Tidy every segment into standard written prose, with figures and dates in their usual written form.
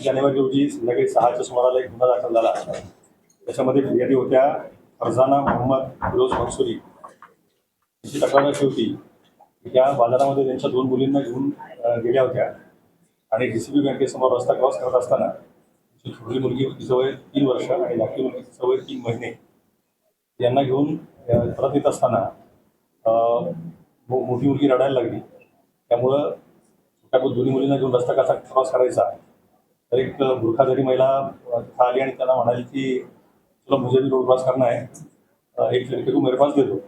जानेवारी रोजी संध्याकाळी 6च्या सुमाराला एक गुन्हा दाखल झाला. त्याच्यामध्ये फिर्यादी होत्या फरजाना मोहम्मद फिरोज मंसुरी. तिची तक्रार अशी होती की त्या बाजारामध्ये त्यांच्या 2 मुलींना घेऊन गेल्या होत्या आणि DCB बँकेसमोर रस्ता क्रॉस करत असताना तिची छोटी मुलगी तिचं वय 3 वर्ष आणि धाकटी मुलगी तिचं वय 3 महिने यांना घेऊन परत येत असताना मोठी मुलगी रडायला लागली. त्यामुळं त्या दोन्ही मुलींना घेऊन रस्ता कसा क्रॉस करायचा तर एक बुरखाधारी महिला तिथं आली आणि त्यांना म्हणाली की तुला मुझे भी रोड क्रॉस करना है, एक लड़के को मेरे पास दे दो,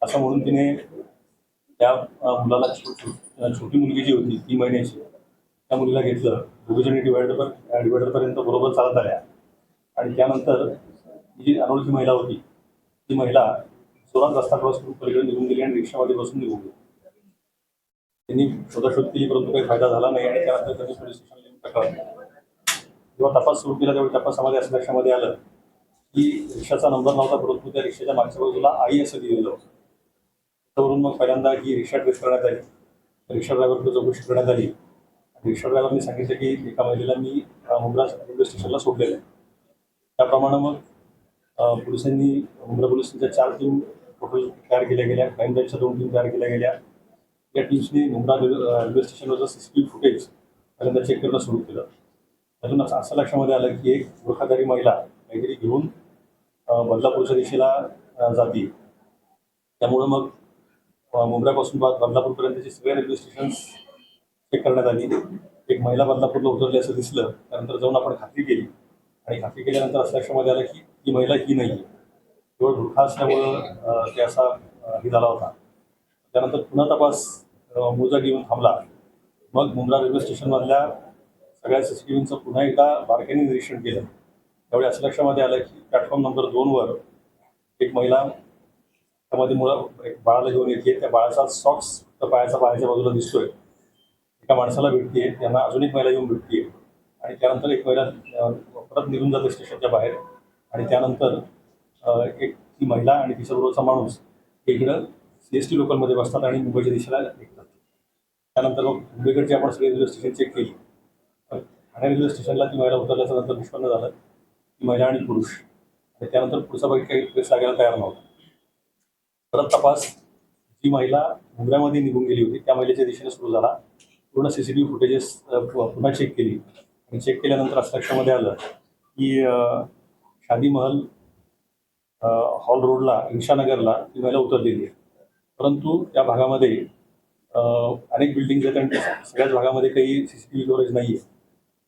असं म्हणून तिने त्या मुलाला छोटी मुलगी जी होती 3 महिन्याची त्या मुलीला घेतलं. दोघीजणी डिवायडरपर्यंत बरोबर चालत आल्या आणि त्यानंतर ही जी अनोळखी महिला होती ती महिला जोरात रस्ता क्रॉस करून पलीकडे निघून गेली आणि रिक्षामध्ये बसून निघून गेली. त्यांनी शोधाशोध केली परंतु काही फायदा झाला नाही आणि त्यानंतर त्यांनी पोलीस स्टेशनला येऊन तक्रार केली. जेव्हा तपास सुरू केला त्यावेळी तपासामध्ये असं लक्षामध्ये आलं की रिक्षाचा नंबर नव्हता परंतु त्या रिक्षाच्या मागच्या बाजूला आई असं लिहिलेलं होतं. त्यावरून मग पहिल्यांदा ही रिक्षा ट्रेस करण्यात आली. रिक्षा ड्रायव्हरकडे चौकशी करण्यात आली. रिक्षा ड्रायव्हरने सांगितलं की एका महिलेला मी मुंब्रा रेल्वे स्टेशनला सोडलेलं आहे. त्याप्रमाणे मग पोलिसांनी मुंब्रा पोलिसांच्या 4 टीम टोटल तयार केल्या गेल्या. क्राईम ब्रँचच्या 2 टीम तयार केल्या गेल्या. या टीम्सनी मुंब्रा रेल्वे स्टेशनवरचं CCTV फुटेज पहिल्यांदा चेक करणं सुरू केलं. त्यातून असं लक्षामध्ये आलं की एक बुरखाधारी महिला काहीतरी घेऊन बदलापूरच्या दिशेला जाते. त्यामुळं मग मुंब्र्यापासून बदलापूरपर्यंतचे सगळे रेल्वे स्टेशन्स चेक करण्यात आली. एक महिला बदलापूरला उतरली असं दिसलं. त्यानंतर जाऊन आपण खात्री केली आणि खात्री केल्यानंतर असं लक्षामध्ये आलं की ही महिला ही नाही आहे, केवळ बुरखा असल्यामुळं ते असा हे झाला होता. त्यानंतर पुन्हा तपास मोजा घेऊन थांबला. मग मुंब्रा रेल्वे स्टेशनमधल्या सगळ्या CCTVचं पुन्हा एकदा बारकाईने निरीक्षण केलं. त्यावेळी असं लक्षामध्ये आलं की प्लॅटफॉर्म नंबर 2वर एक महिला त्यामध्ये एक बाळाला घेऊन येते. त्या बाळाचा सॉक्स पायाच्या बाजूला दिसतोय. एका माणसाला भेटते, त्यांना अजून एक महिला येऊन भेटते आणि त्यानंतर एक महिला परत निघून जाते स्टेशनच्या बाहेर आणि त्यानंतर एक ती महिला आणि तिच्याबरोबरचा माणूस इकडं CST लोकलमध्ये बसतात आणि मुंबईच्या दिशेला निघतात. त्यानंतर मग मुंबईकडची आपण सगळी रेल्वे स्टेशन चेक केली. ठाणे रेल्वे स्टेशनला ती महिला उतरल्याच्या नंतर निष्पन्न झालं ती महिला आणि पुरुष आणि त्यानंतर पुढचा बाकी काही ट्रेस लागायला तयार नव्हता. परत तपास जी महिला मुंब्र्यामध्ये निघून गेली होती त्या महिलेच्या दिशेने सुरू झाला. पूर्ण CCTV फुटेजेस पुन्हा चेक केली आणि चेक केल्यानंतर असं लक्षामध्ये आलं की शादी महल हॉल रोडला ईशानगरला ती महिला उतरलेली आहे. परंतु त्या भागामध्ये अनेक बिल्डिंग्स आहेत आणि सगळ्याच भागामध्ये काही CCTV कव्हरेज नाही आहे.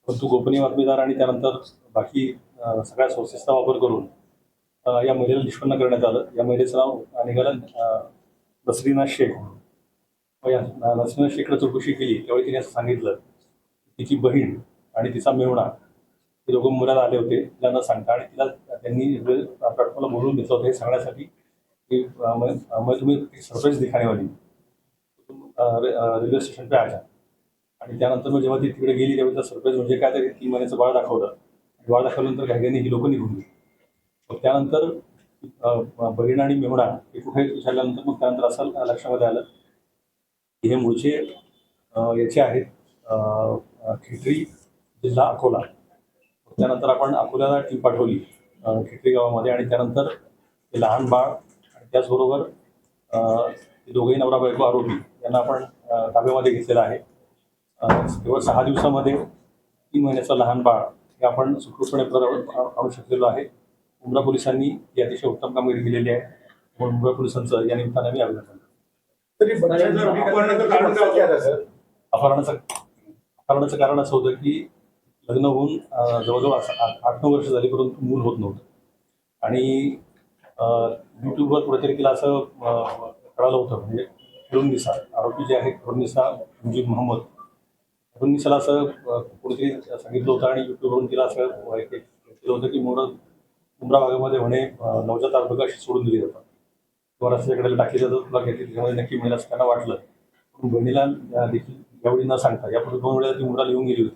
परंतु गोपनीय बातमीदार आणि त्यानंतर बाकी सगळ्या सोर्सेसचा वापर करून या महिलेला निष्पन्न करण्यात आलं. या महिलेचं नाव निघालं नसरीना शेख. या नसरीना शेखला चौकशी केली त्यावेळी तिने असं सांगितलं तिची बहीण आणि तिचा मेहुणा हे दोघं मुंब्र्याला आले होते तिला न सांगता आणि तिला त्यांनी प्लॅटफॉर्मला बोलवून घेतलं होतं हे सांगण्यासाठी की मग तुम्ही सरप्राईज दिखाने वाली रेल्वे स्टेशन पे आजा. आणि त्यानंतर मग जेव्हा ती तिकडे गेली त्यावेळी सरप्राईज म्हणजे काय तरी 3 महिन्याचं बाळ दाखवलं. बाळ दाखवल्यानंतर घाईघाईने ही लोकं निघून गेली. मग त्यानंतर बहीण आणि मेहुणा हे कुठे विचारल्यानंतर मग त्यानंतर असं लक्षामध्ये आलं की हे मूळचे याचे आहेत खेटरी जिल्हा अकोला. त्यानंतर आपण अकोल्याला टीम पाठवली खेटरी गावामध्ये आणि त्यानंतर ते लहान बाळ आणि त्याचबरोबर दोघेही नवरा बायको आरोपी यांना आपण ताब्यामध्ये घेतलेलं आहे. केवळ 6 दिवसामध्ये 3 महिन्याचं लहान बाळ हे आपण सुखरूपपणे परत आणू शकलेलो आहे. मुंब्रा पोलिसांनी ही अतिशय उत्तम कामगिरी केलेली आहे. म्हणून मुंब्रा पोलिसांचं या निमित्ताने मी अभिनंदन. अपहरणाचं कारण असं होतं की लग्न होऊन जवळजवळ 8-9 वर्ष झाली परंतु मूल होत नव्हतं आणि यूट्यूबवर कुठेतरी तिला असं कळालं होतं म्हणजे फिरुन्निसा आरोपी जे आहेत फिरुन्निसा मुजीब मोहम्मद फिरुन्निसाला असं कोणीतरी सांगितलं होतं आणि यूट्यूबवरून तिला असं केलं होतं की मुंब्रा भागामध्ये म्हणे नवजात अर्भकाशी सोडून दिली जातात किंवा रस्त्याकडे टाकली जातात तुला घेतली त्याच्यामध्ये नक्की महिला असं त्यांना वाटलं. पण बहिणीला देखील यावेळी न सांगता यापूर्वी 2 वेळा ती मुंब्राला येऊन गेली होती.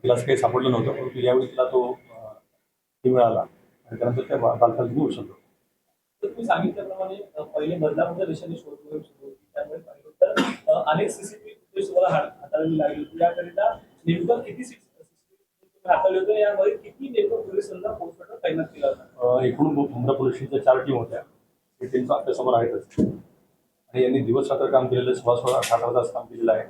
तिला असं काही सापडलं नव्हतं परंतु यावेळी तिला तो मिळाला आणि त्यानंतर त्या बालकाला तुम्ही उचललो. तर तुम्ही सांगितल्याप्रमाणे पहिले बदलापूरच्या दिशेने शोध मोहीम सुरू होती त्यामुळे पाहिलं तर अनेक CCTV फुटेज तुम्हाला हाताळावी लागली होती. याकरिता नेमकं किती हाताळले होते यामध्ये किती नेमकं पोलिसांना पोस्टमॉर्टम तैनात केला होता? एकूण मुंब्रा पोलीस स्टेशनच्या 4 टीम होत्या. हे टीमचं आपल्यासमोर आहेतच आणि यांनी दिवस रात्र काम केलेलं 16-18 तास काम केलेलं आहे.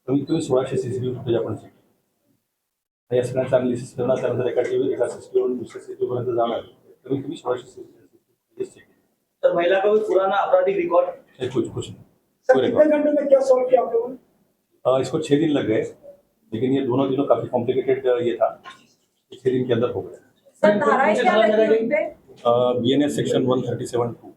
कमीत कमी 1600 CCTV फुटेज आपण चेक केली. या सगळ्यांचं अनालिसिस करणं, त्यानंतर एका CCTVवरून दुसऱ्या CCTVपर्यंत जाणार कमीत कमी 1600 CCTV चेक केली. सर, महिला का कोई पुराना आपराधिक रिकॉर्ड? कुछ सर, कितने घंटे में क्या सॉल्व किया आप लोगों ने? इसको 6 दिन लग गए, लेकिन ये दोनों दिनों काफी कॉम्प्लिकेटेड ये था. 6 दिन के अंदर हो गया. सर, धाराएं क्या लगी उन पे? BNS section 137(2)